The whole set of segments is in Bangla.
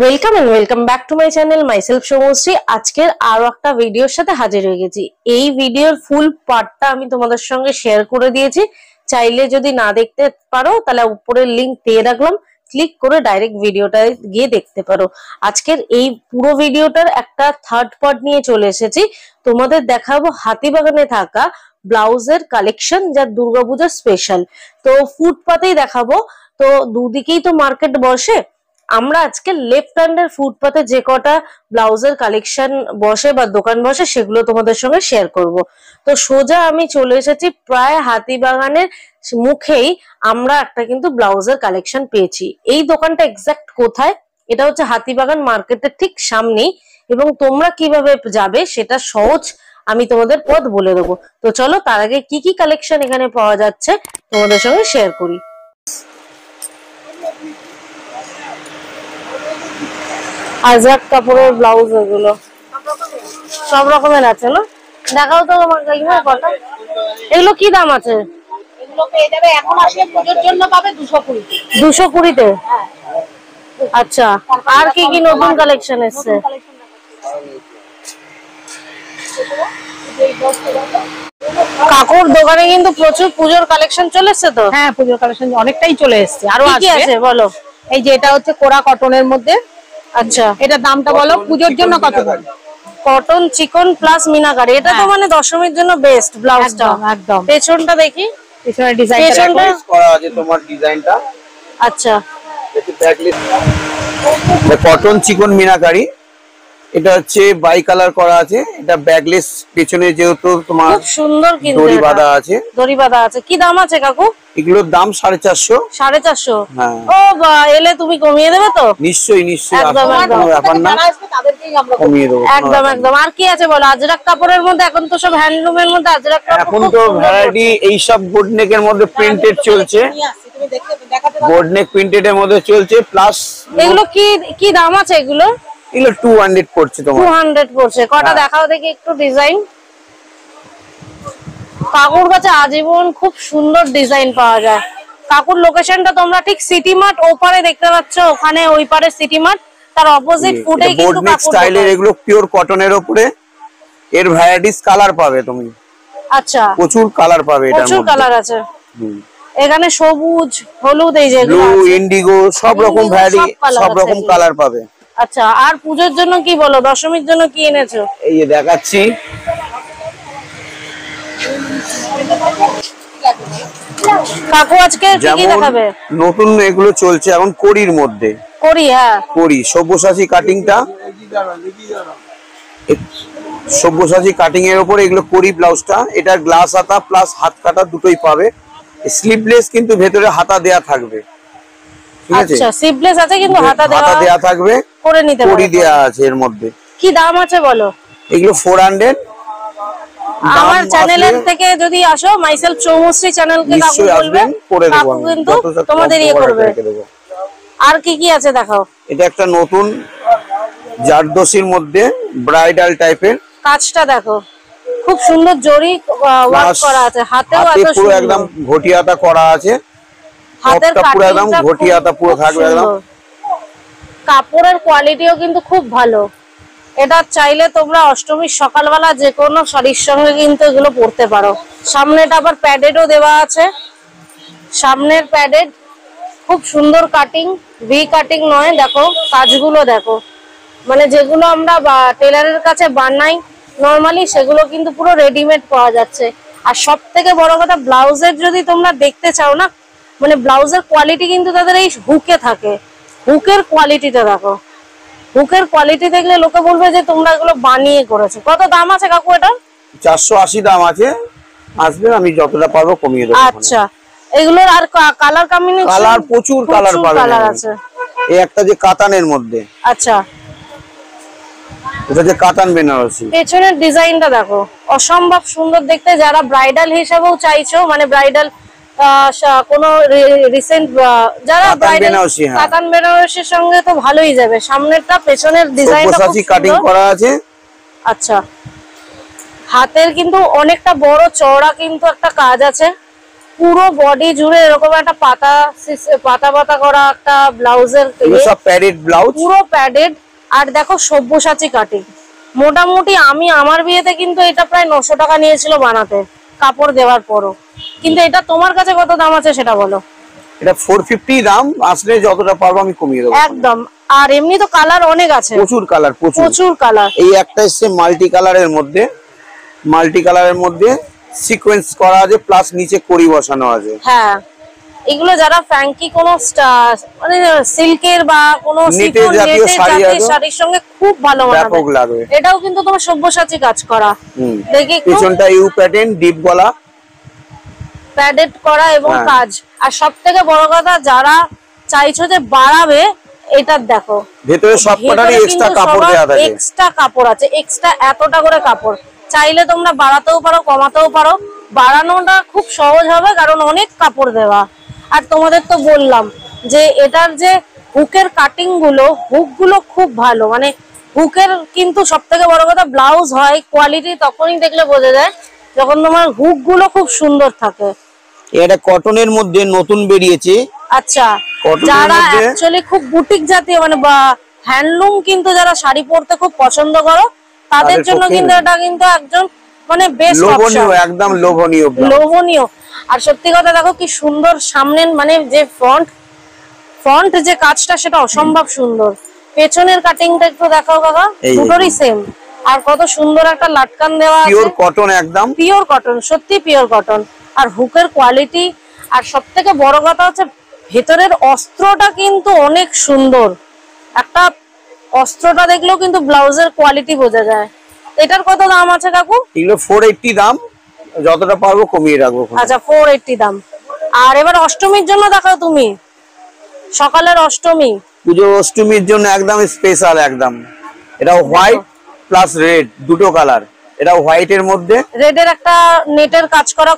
Welcome and welcome back to my channel myself Soumashree. আজকের আরো একটা ভিডিওর সাথে হাজির হয়ে গেছি। এই ভিডিওর ফুল পার্টটা আমি তোমাদের সঙ্গে শেয়ার করে দিয়েছি। চাইলে যদি না দেখতে পারো তাহলে উপরের লিংক দিয়ে রাখলাম, ক্লিক করে ডাইরেক্ট ভিডিওটা গিয়ে দেখতে পারো। আজকের এই পুরো ভিডিওটার একটা থার্ড পার্ট নিয়ে চলে এসেছি। তোমাদের দেখাবো হাতিবাগানে থাকা ব্লাউজের কালেকশন, যা দুর্গাপূজার স্পেশাল। তো ফুটপাতেই দেখাবো, তো দুদিকেই তো মার্কেট বসে। আমরা আজকে লেফট হ্যান্ডের ফুটপাতে যে কটা ব্লাউজের কালেকশন বসে বা দোকান বসে সেগুলো তোমাদের সঙ্গে শেয়ার করব। তো সোজা আমি চলে এসেছি প্রায় হাতিবাগানের মুখেই আমরা একটা কিন্তু ব্লাউজের কালেকশন পেয়েছি। এই দোকানটা এক্সাক্ট কোথায়, এটা হচ্ছে হাতিবাগান মার্কেটের ঠিক সামনেই, এবং তোমরা কিভাবে যাবে সেটা সহজ আমি তোমাদের পথ বলে দেবো। তো চলো তার আগে কি কি কালেকশন এখানে পাওয়া যাচ্ছে তোমাদের সঙ্গে শেয়ার করি। আজরাক কাপড়ের ব্লাউজ, এগুলো সব রকমের আছে না? দেখাও তো তোমার কাকিমা কটা। এগুলো কি দাম আছে? এগুলো পেয়ে যাবে এখন আসলে পূজোর জন্য পাবে 220 220-তে। আচ্ছা, আর কি কি নতুন কালেকশন এসেছে? কাকুর দোকানে কিন্তু প্রচুর পূজোর কালেকশন চলে এসেছে। তো হ্যাঁ, পূজোর কালেকশন অনেকটাই চলে এসেছে। আরো কি আছে বলো। এই যে এটা হচ্ছে কোরা কটনের মধ্যে। আচ্ছা, এটা দামটা বলো পুজোর জন্য কত? কটন চিকন প্লাস মিনাকারি। এটা তো মানে দশমীর জন্য বেস্ট ব্লাউজটা। একদম। পেছনটা দেখি, পেছনের ডিজাইনটা করা আছে তোমার ডিজাইনটা। আচ্ছা, কটন চিকন মিনাকারি। এটা হচ্ছে বাই কালার করা আছে। এটা ব্যাগলেস, পেছনে যেহেতু তোমার খুব সুন্দর কিন্তু দড়ি বাঁধা আছে। দড়ি বাঁধা আছে। কি দাম আছে কাকু? এগুলোর দাম 450। 450? হ্যাঁ। ও বা, এলে তুমি কমিয়ে দেবে তো? নিশ্চয়ই নিশ্চয়ই, একদম একদম ব্যাপার না, কমিয়ে দেবো। একদম একদম। আর কি আছে বলো? আজরাক কাপড়ের মধ্যে, এখন তো সব হ্যান্ডলুমের মধ্যে আজরাক কাপড়। এখন তো ভ্যারাইটি এই সব বোর্ডনেকের মধ্যে প্রিন্টেড চলছে, বোর্ডনেক প্রিন্টেড এর মধ্যে চলছে। প্লাস এগুলো কি কি দাম আছে? এগুলো 200 পড়ছে তোমার। 200 পড়ছে। কটা দেখাও দেখি একটু ডিজাইন। কাকুর কাছে আজীবন খুব সুন্দর ডিজাইন পাওয়া যায়। কাকুর লোকেশনটা তোমরা ঠিক সিটি মার্ট ওপারে দেখতে পাচ্ছ, ওখানে ওই পারে সিটি মার্ট, তার অপোজিট ফুটেই কিন্তু বোর্ডনেক স্টাইলের। এগুলো পিওর কটনের উপরে, এর ভ্যারাইটিস কালার পাবে তুমি। আচ্ছা, প্রচুর কালার পাবে, এটার প্রচুর মধ্যে কালার আছে। এখানে সবুজ, হলুদ, এই যে ব্লু, ইন্ডিগো, সব রকম ভ্যারাইটি, সব রকম কালার পাবে। আচ্ছা, আর পূজোর জন্য কি বলো, দশমীর জন্য কি এনেছো? এই যে দেখাচ্ছি, কাকু আজকে কি কি দেখাবে? নতুন এগুলো চলছে এখন কড়ির মধ্যে। করি, হ্যাঁ, কড়ি সব্যসাচী কাটিংটা, সব্যসাচী কাটিং এর উপরে এগুলো কড়ি ব্লাউজটা। এটা গ্লাস হাতা প্লাস হাত কাটা দুটোই পাবে। স্লিভলেস কিন্তু ভেতরে হাতা দেয়া থাকবে, ঠিক আছে? আচ্ছা, স্লিভলেস আছে কিন্তু হাতা দেয়া থাকবে, করে নিতে পারবে। কড়ি দেয়া আছে এর মধ্যে। কি দাম আছে বলো? এগুলো 400। আমার চ্যানেলের থেকে যদি আসো, মাইসেলফ সৌমশ্রী চ্যানেলকে কাকু বলবেন, কাকু কিন্তু তোমাদের ইয়ে করবে। আর কি কি আছে দেখাও। এটা একটা নতুন জারদোসির মধ্যে ব্রাইডাল টাইপের। কাজটা দেখো, খুব সুন্দর জরি ওয়ার্ক করা আছে। হাতেও এত পুরো একদম ঘটি হাতা করা আছে। হাতের পুরো একদম ঘটি হাতা পুরো থাকবে একদম। কাপড়ের কোয়ালিটিও কিন্তু খুব ভালো। এটা চাইলে তোমরা অষ্টমীর সকালবেলা যে কোনো শাড়ির সঙ্গে কিন্তু এগুলো পরতে পারো। সামনেটা আবার প্যাডেডও দেওয়া আছে। সামনের প্যাডেড খুব সুন্দর কাটিং, ভি কাটিং নয়, দেখো কাজগুলো দেখো, মানে যেগুলো আমরা টেলারের কাছে বানাই নরমালি সেগুলো কিন্তু পুরো রেডিমেড পাওয়া যাচ্ছে। আর সব থেকে বড় কথা, ব্লাউজের যদি তোমরা দেখতে চাও না, মানে ব্লাউজের কোয়ালিটি কিন্তু তাদের এই হুকে থাকে। হুকের কোয়ালিটিটা দেখো, হুকের কোয়ালিটি দেখলে লোকে বলবে যে তোমরা এগুলো বানিয়ে করেছো। কত দাম আছে কাকু এটা? 480 দাম আছে, আসবে আমি যতটা পারবো কমিয়ে দেবো। আচ্ছা, এগুলোর আর কালার কম্বিনেশন? কালার প্রচুর কালার পাবেন। কালার আছে। এই একটা যে কাতানের মধ্যে, আচ্ছা, এটা যে কাতান বেনারসি। পেছনের ডিজাইনটা দেখো, অসম্ভব সুন্দর দেখতে। যারা ব্রাইডাল হিসেবেও চাইছো, মানে ব্রাইডাল কোনো রিসেন্ট যারা ব্রাইডাল কাতান বেনারসির সঙ্গে তো ভালোই যাবে। সামনেরটা পেছনের ডিজাইনটা খুব কাটিং করা আছে। আচ্ছা, হাতের কিন্তু অনেকটা বড় চওড়া কিন্তু একটা কাজ আছে, পুরো বডি জুড়ে এরকম একটা পাতা পাতা করা একটা ব্লাউজের, সব প্যাডেড ব্লাউজ, পুরো প্যাডেড। আর দেখো সব্যসাচী কাটিং, মোটামুটি আমি আমার বিয়েতে কিন্তু এটা প্রায় 900 টাকা নিয়েছিল বানাতে, কাপড় দেওয়ার পরও। কিন্তু এটা তোমার কাছে কত দাম আছে সেটা বলো। এটা 450 দাম, আসলে যতটা পারবো আমি কমিয়ে দেবো একদম। আর এমনি তো কালার অনেক আছে, প্রচুর কালার, প্রচুর কালার। এই একটা এসছে মাল্টি কালারের মধ্যে, মাল্টি কালারের মধ্যে সিকোয়েন্স করা আছে, প্লাস নিচে কড়ি বসানো আছে। হ্যাঁ, এগুলো যারা ফ্যাঙ্কি কোনো মানে সিল্কের বা কোনো নেটের জাতীয় শাড়ির সঙ্গে খুব ভালো মানাবে। এটাও কিন্তু তোমার সব্যসাচী কাজ করা, দেখি পিছনটা ইউ প্যাটার্ন, ডিপ গলা, প্যাডেড করা এবং কাজ। আর সবথেকে বড় কথা, যারা চাইছো যে বাড়াবে, এটা দেখো ভেতরে সবকটারই এক্সট্রা কাপড় দেওয়া থাকে, এক্সট্রা কাপড় আছে, এক্সট্রা এতটা করে কাপড়। চাইলে তোমরা বাড়াতেও পারো, কমাতেও পারো। বাড়ানোটা খুব সহজ হবে কারণ অনেক কাপড় দেওয়া। আর তোমাদের তো বললাম যে এটার যে হুকের কাটিং গুলো, হুক গুলো খুব ভালো, মানে হুকের কিন্তু সবথেকে বড় কথা ব্লাউজ হয় কোয়ালিটি তখনই দেখলে বোঝা যায় যখন তোমার হুক গুলো খুব সুন্দর থাকে। এটা কটনের মধ্যে নতুন বেরিয়েছে। আচ্ছা, যারা অ্যাকচুয়ালি খুব বুটিক জাতীয় মানে হ্যান্ডলুম কিন্তু যারা শাড়ি পরতে খুব পছন্দ করো, তাদের জন্য কিন্তু এটা কিন্তু একজন মানে বেস্ট অপশন, একদম লোভনীয় লোভনীয়। আর সত্যি কথা দেখো কি সুন্দর সামনের মানে যে ফ্রন্ট যে কাজটা সেটা অসম্ভব সুন্দর। পেছনের কাটিংটা একটু দেখাও কাকা, দুটোরই সেম। আর কত সুন্দর একটা লাটকান দেওয়া আছে, পিওর কটন, একদম পিওর কটন, সত্যি পিওর কটন। আর হুকের কোয়ালিটি, আর সবথেকে বড় কথা হচ্ছে ভেতরের অস্ত্রটা কিন্তু অনেক সুন্দর। একটা অস্ত্রটা দেখলেও কিন্তু ব্লাউজের কোয়ালিটি বোঝা যায়। এটার কত দাম আছে কাকু? এগুলো 480 দাম, যতটা পারবো কমিয়ে রাখবো। আচ্ছা, 480 দাম। আর এবার অষ্টমীর জন্য দেখাও তুমি, সকালের অষ্টমী, পুজো অষ্টমীর জন্য একদম স্পেশাল। একদম এটা হোয়াইট প্লাস রেড, দুটো কালার। এটা হোয়াইটের মধ্যে রেডের একটা নেটের কাজ করা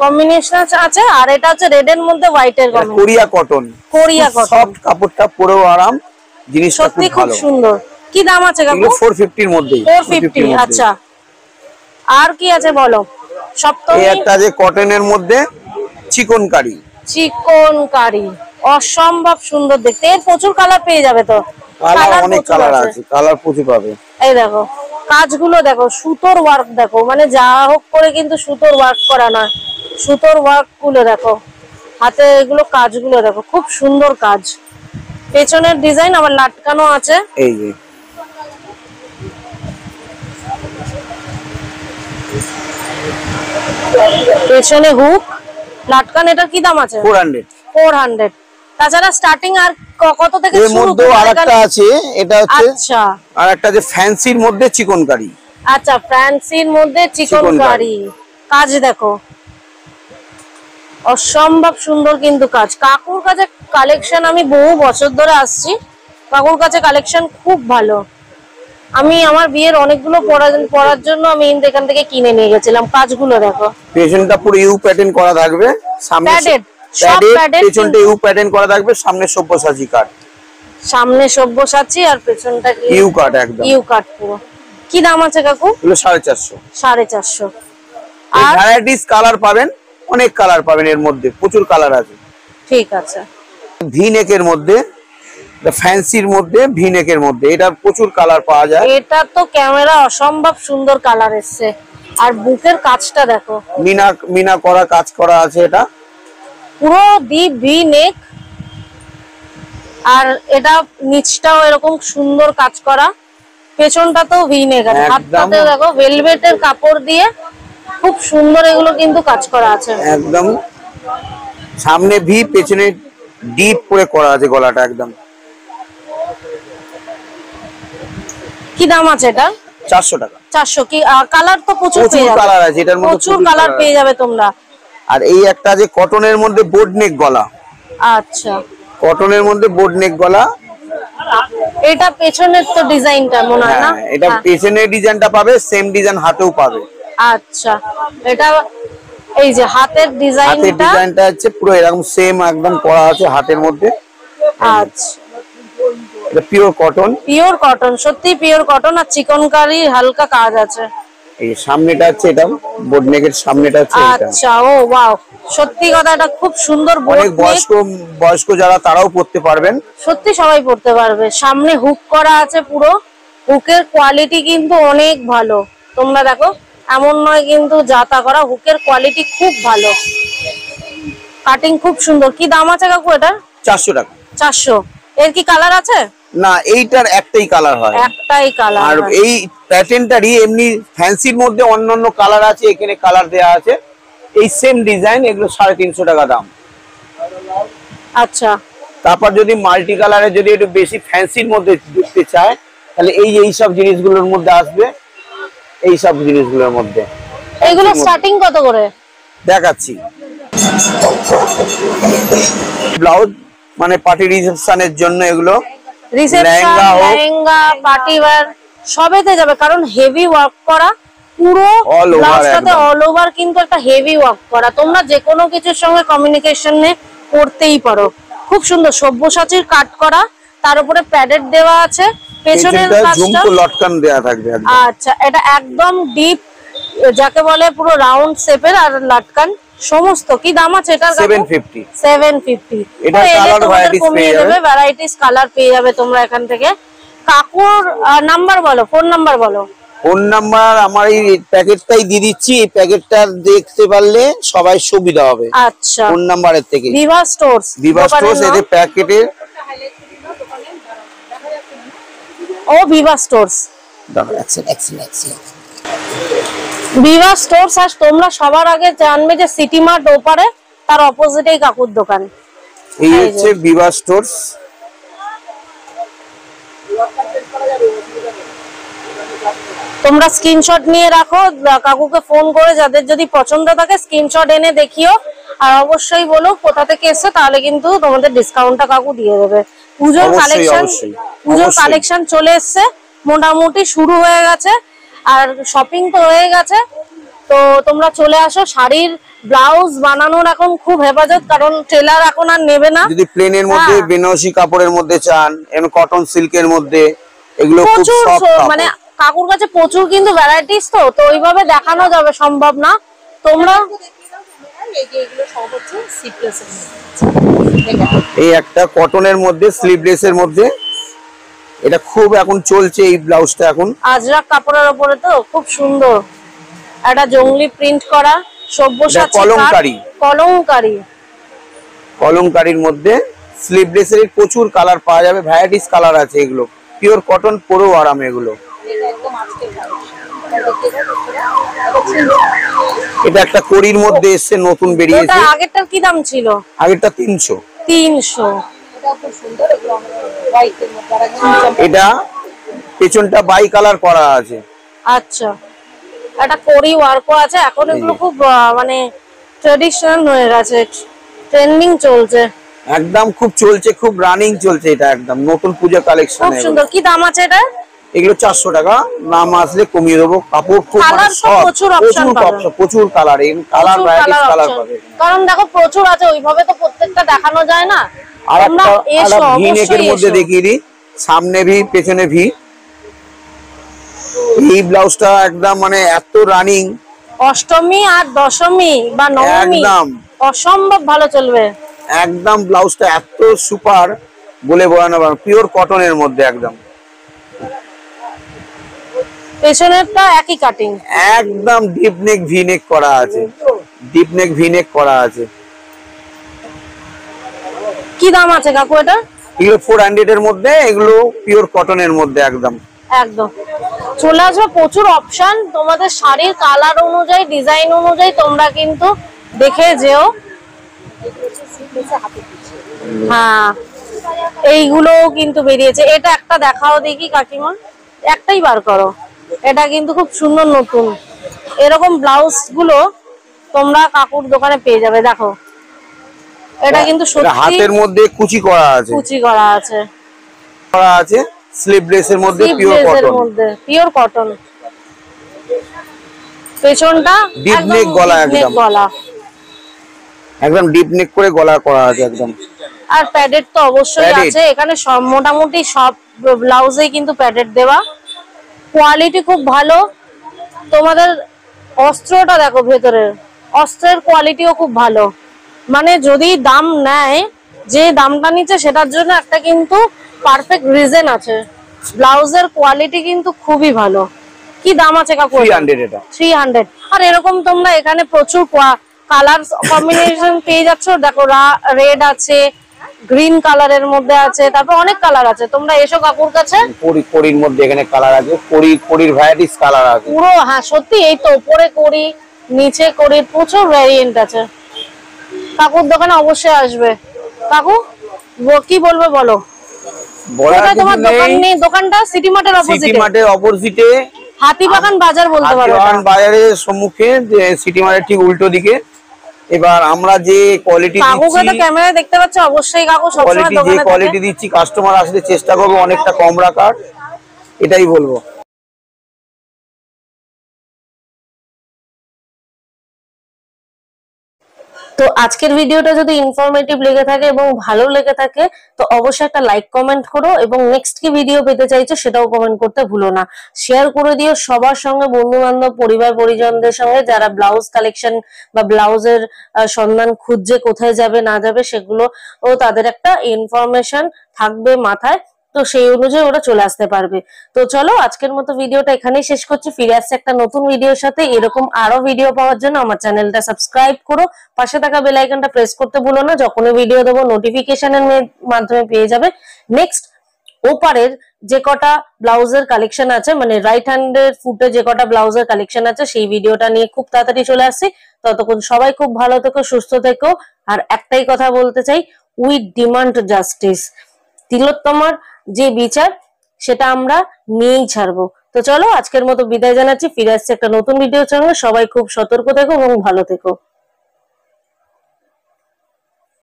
কম্বিনেশন আছে, আর এটা হচ্ছে রেডের মধ্যে হোয়াইটের combination. Korea cotton, Korea cotton, soft কাপড়টা পরেও আরাম, জিনিসটা সত্যি খুব সুন্দর। কি দাম আছে কাকু? 450 এর মধ্যে। 450। আচ্ছা, আর কি আছে বলো? সপ্তমী, এই একটা যে কটনের মধ্যে চিকনকারি, চিকনকারি অসম্ভব সুন্দর দেখতে। এর প্রচুর কালার পেয়ে যাবে তো, কালার অনেক কালার আছে, কালার প্রচুর পাবে। এই দেখো কাজগুলো দেখো, সুতোর ওয়ার্ক দেখো, মানে যা হোক করে কিন্তু সুতোর ওয়ার্ক করা না, সুতোর ওয়ার্ক গুলো দেখো, হাতে এগুলো কাজগুলো দেখো, খুব সুন্দর কাজ। পেছনের ডিজাইন আবার লাটকানো আছে, এই যে পেছনে হুক লাটকান। এটার কি দাম আছে? 400। তাছাড়া স্টার্টিং আর কত থেকে শুরু? এর মধ্যে আরেকটা আছে, এটা হচ্ছে আচ্ছা, আরেকটা যে ফ্যান্সির মধ্যে চিকনকারি। আচ্ছা, ফ্যান্সির মধ্যে চিকনকারি কাজ দেখো, অসম্ভব সুন্দর কিন্তু কাজ। কাকুর কাছে কালেকশন আমি বহু বছর ধরে আসছি, কাকুর কাছে কালেকশন খুব ভালো। আমি আমার বিয়ের অনেকগুলো পরার জন্য আমি এখান থেকে কিনে নিয়ে গেছিলাম। কাজগুলো দেখো, পেছনটা পুরো ইউ প্যাটার্ন করা থাকবে, সামনে পেছনটা ইউ প্যাটার্ন করা থাকবে, সামনে সব্যসাচী কাট, সামনে সব্যসাচী আর পেছনটা ইউ কাট, একদম ইউ কাট পুরো। কি দাম আছে কাকু? এগুলো 450। 450। আর ভ্যারাইটিস কালার পাবেন, অনেক কালার পাবেন, এর মধ্যে প্রচুর কালার আছে। ঠিক আছে। ভি নেকের মধ্যে, ফ্যান্সির মধ্যে, ভি নেকের মধ্যে, এটার প্রচুর কালার পাওয়া যায়। এটা তো ক্যামেরা অসম্ভব সুন্দর কালার এসছে। আর বুকের কাজটা দেখো, মিনা করা কাজ করা আছে, এটা পুরো ডিপ ভি নেক। আর এটা নিচটাও এরকম সুন্দর কাজ করা, পেছনটা তো ভি নেক আছে। হাতটাতে দেখো ভেলভেটের কাপড় দিয়ে খুব সুন্দর এগুলো কিন্তু কাজ করা আছে। একদম সামনে ভি, পেছনে ডিপ করে করা আছে গলাটা একদম। কি দাম আছে এটা? 400 টাকা। 400 কি কালার তো প্রচুর পেয়ে যাবে, কালার আছে এটার মধ্যে, প্রচুর কালার পেয়ে যাবে তোমরা। আর এই একটা যে কটনের মধ্যে বোর্ড নেক গলা, আচ্ছা কটনের মধ্যে বোর্ড নেক গলা, এটা পেছনের তো ডিজাইনটা মনে হয় না? এটা পেছনের ডিজাইনটা পাবে, সেম ডিজাইন হাতেও পাবে। আচ্ছা এটা এই যে হাতের ডিজাইনটা হচ্ছে পুরো এরকম সেম একদম করা আছে হাতের মধ্যে। আচ্ছা এটা পিওর কটন, পিওর কটন, সত্যি পিওর কটন, আর চিকনকারি হালকা কাজ আছে। এই সামনেটা হচ্ছে এটা বোর্ড নেকের সামনেটা হচ্ছে এটা। আচ্ছা ও ওয়াও, সত্যি কথা এটা খুব সুন্দর বোর্ড নেক। বয়স্ক যারা তারাও পড়তে পারবেন, সত্যি সবাই পড়তে পারবে। সামনে হুক করা আছে পুরো, হুকের কোয়ালিটি কিন্তু অনেক ভালো। তোমরা দেখো এমন নয় কিন্তু জাতা করা, হুকের কোয়ালিটি খুব ভালো, কাটিং খুব সুন্দর। কি দাম আছে কাকু এটা? 400 টাকা। 400। এর কি কালার আছে? না, এইটার একটাই কালার হয়, একটাই কালার। আর এই প্যাটার্নটারই এমনি ফ্যান্সির মধ্যে অন্যান্য কালার আছে, এখানে কালার দেয়া আছে। এই সেম ডিজাইন, এগুলো 350 টাকা দাম। আচ্ছা, তারপর যদি মাল্টি কালারে যদি একটু বেশি ফ্যান্সির মধ্যে দেখতে চায়, তাহলে এই সব জিনিসগুলোর মধ্যে আসবে, এই সব জিনিসগুলোর মধ্যে। এগুলো স্টার্টিং কত করে? দেখাচ্ছি। ব্লাউজ মানে পার্টি রিসেপশনের জন্য, এগুলো রিসেপশন, লেহেঙ্গা, পার্টি ওয়্যার সবেতে যাবে, কারণ হেভি ওয়ার্ক করা পুরো ব্লাউজটাতে, অল ওভার কিন্তু একটা হেভি ওয়ার্ক করা। তোমরা যে কোনো কিছুর সঙ্গে কমিউনিকেশনে করতেই পারো। খুব সুন্দর সব্যসাচীর কাট করা, তার উপরে প্যাডেড দেওয়া আছে, পেছনের কাজটা লটকান দেয়া থাকবে। আচ্ছা, এটা একদম ডিপ, যাকে বলে পুরো রাউন্ড শেপের, আর লটকান সমস্ত। কি দাম আছে এটার? 750। 750। এটা কালার ভ্যারাইটিস পেয়ে যাবে, ভ্যারাইটিস কালার পেয়ে যাবে তোমরা এখান থেকে। কাকুর নাম্বার বলো, ফোন নাম্বার বলো। ফোন নাম্বার আমার এই প্যাকেটটাই দিয়ে দিচ্ছি, এই প্যাকেটটা দেখতে পারলে সবাই সুবিধা হবে। আচ্ছা, ফোন নাম্বারের থেকে ভিভা স্টোরস, এর প্যাকেটের ও ভিভা স্টোরস, ভিভা স্টোরস। আর তোমরা সবার আগে জানবে যে সিটি মার্ট ওপারে, তার অপোজিটেই কাকুর দোকান। এই হচ্ছে ভিভা স্টোরস। তোমরা স্ক্রিনশট নিয়ে রাখো, কাকুকে ফোন করে যাদের যদি পছন্দ থাকে স্ক্রিনশট এনে দেখিও, আর অবশ্যই বলো কোথা থেকে এসছো, তাহলে কিন্তু তোমাদের ডিসকাউন্টটা কাকু দিয়ে দেবে। পুজোর কালেকশন চলে এসছে, মোটামুটি শুরু হয়ে গেছে, আর শপিং তো হয়ে গেছে। তো তোমরা চলে আসো। শাড়ির ব্লাউজ বানানোর এখন খুব হেফাজত, কারণ টেলার এখন আর নেবে না। যদি প্লেনের মধ্যে বেনারসি কাপড়ের মধ্যে চান, এমন কটন সিল্কের মধ্যে, এগুলো খুব সফট, মানে কাকুর কাছে প্রচুর কিন্তু ভ্যারাইটিস, তো ওইভাবে দেখানো যাবে সম্ভব না। তোমরা এই একটা কটনের মধ্যে স্লিভলেসের মধ্যে, এটা খুব এখন চলছে এই ব্লাউজটা, এখন আজরাক কাপড়ের উপরে তো খুব সুন্দর একটা জংলি প্রিন্ট করা, সব্যসাচী কলমকারীর মধ্যে স্লিভলেসের প্রচুর কালার পাওয়া যাবে, ভ্যারাইটিস কালার আছে। এগুলো পিওর কটন, পরেও আরাম। এগুলো এটা একটা কড়ির মধ্যে এসছে, নতুন বেরিয়েছে। আগেরটার কি দাম ছিল? আগেরটা 300। এটা পেছনটা বাই কালার করা আছে। আচ্ছা, এটা কড়ি ওয়ার্কও আছে। এখন এগুলো খুব মানে ট্রেডিশনাল হয়ে গেছে, ট্রেন্ডিং চলছে, একদম খুব চলছে, খুব রানিং চলছে। এটা একদম নতুন পূজা কালেকশন, খুব সুন্দর। কি দাম আছে এটা? এগুলো 400 টাকা, নাম আসলে কমিয়ে দেবো। কাপড় খুব প্রচুর অপশন পাবে, প্রচুর কালার, কালার ভ্যারাইটিস কালার পাবে। কারণ দেখো প্রচুর আছে, ওইভাবে তো প্রত্যেকটা দেখানো যায় না। আর একটা ভি নেকের মধ্যে দেখিয়ে দিই, সামনে ভি পেছনে ভি। এই ব্লাউজটা একদম মানে এত রানিং, অষ্টমী আর দশমী বা নবমী একদম অসম্ভব ভালো চলবে। একদম ব্লাউজটা এত সুপার বলে বোঝানো যাবে না, পিওর কটনের মধ্যে একদম। পেছনেরটা একই কাটিং, একদম ডিপ নেক ভি নেক করা আছে, ডিপ নেক ভি নেক করা আছে। কি দাম আছে কাকু এটা? এগুলো 400 এর মধ্যে, এগুলো পিওর কটনের মধ্যে একদম। চলে আসবে, প্রচুর অপশন তোমাদের শাড়ির কালার অনুযায়ী, ডিজাইন অনুযায়ী তোমরা কিন্তু দেখে যেও। হ্যাঁ, এইগুলো কিন্তু বেরিয়েছে। এটা একটা দেখাও দেখি কাকিমা, একটাই বার করো। এটা কিন্তু খুব সুন্দর নতুন। এরকম ব্লাউজ গুলো তোমরা কাকুর দোকানে পেয়ে যাবে। দেখো এটা কিন্তু সত্যি হাতের মধ্যে কুচি করা আছে, স্লিভলেস এর মধ্যে পিওর কটন। পেছনটা ডিপ নেক গলা, একদম ডিপ নেক করে গলা করা আছে একদম। আর প্যাডেড তো অবশ্যই আছে এখানে, সব মোটামুটি সব ব্লাউজেই কিন্তু প্যাডেড দেওয়া। কোয়ালিটি খুব ভালো। তোমাদের অস্ত্রটা দেখো, ভেতরের অস্ত্রের কোয়ালিটিও খুব ভালো। মানে যদি দাম নেয়, যে দামটা নিচ্ছে সেটার জন্য একটা কিন্তু পারফেক্ট রিজন আছে। ব্লাউজের কোয়ালিটি কিন্তু খুবই ভালো। কি দাম আছে কাকু? 300 এটা। 300। আর এরকম তোমরা এখানে প্রচুর কালার কম্বিনেশন পেয়ে যাচ্ছ। দেখো রেড আছে, গ্রিন কালারের মধ্যে আছে, তারপর অনেক কালার আছে। তোমরা এসো কাকুর কাছে। কড়ির মধ্যে এখানে কালার আছে, কড়ির ভ্যারাইটিস কালার আছে পুরো। হ্যাঁ সত্যি, এই তো উপরে কড়ি, নিচে কড়ির প্রচুর ভ্যারিয়েন্ট আছে। কাকুর দোকানে অবশ্যই আসবে। কাকু কি বলবে বলো? তোমার দোকান নেই? দোকানটা সিটি মার্টের অপোজিটে হাতিবাগান বাজার বলতে পারো। হাতিবাগান বাজারের সম্মুখে, যে সিটি মার্টের ঠিক উল্টো দিকে। এবার আমরা যে কোয়ালিটি দিচ্ছি, কাকুকে তো ক্যামেরায় দেখতে পাচ্ছ, অবশ্যই কাকু সবসময় দোকানে থাকে। কোয়ালিটি দিচ্ছি, কাস্টমার আসলে চেষ্টা করবো অনেকটা কম রাখার, এটাই বলবো। তো আজকের ভিডিওটা যদি ইনফরমেটিভ লেগে থাকে এবং ভালো লেগে থাকে তো অবশ্যই একটা লাইক কমেন্ট করো, এবং নেক্সট কি ভিডিও পেতে চাইছো সেটাও কমেন্ট করতে ভুলো না। শেয়ার করে দিও সবার সঙ্গে, বন্ধু বান্ধব, পরিবার পরিজনদের সঙ্গে, যারা ব্লাউজ কালেকশন বা ব্লাউজের সন্ধান খুঁজছে, কোথায় যাবে না যাবে সেগুলো ও তাদের একটা ইনফরমেশন থাকবে মাথায়, তো সেই অনুযায়ী ওরা চলে আসতে পারবে। তো চলো আজকের মতো ভিডিওটা এখানেই শেষ করছি। ফিরে আসছে একটা নতুন ভিডিওর সাথে। এরকম আরো ভিডিও পাওয়ার জন্য আমার চ্যানেলটা সাবস্ক্রাইব করো, পাশে থাকা বেল আইকনটা প্রেস করতে ভুলো না। যখনই ভিডিও দেবো নোটিফিকেশনের মাধ্যমে পেয়ে যাবে। নেক্সট ওপারের যে কটা ব্লাউজের কালেকশন আছে, মানে রাইট হ্যান্ডের ফুটে যে কটা ব্লাউজের কালেকশন আছে, সেই ভিডিওটা নিয়ে খুব তাড়াতাড়ি চলে আসছি। ততক্ষণ সবাই খুব ভালো থেকো, সুস্থ থেকো। আর একটাই কথা বলতে চাই, উই ডিমান্ড জাস্টিস। তিলোত্তমার যে বিচার সেটা আমরা নিয়েই ছাড়বো। তো চলো আজকের মতো বিদায় জানাচ্ছি। ফিরে আসছে একটা নতুন ভিডিওর সঙ্গে। সবাই খুব সতর্ক থেকো এবং ভালো থেকো।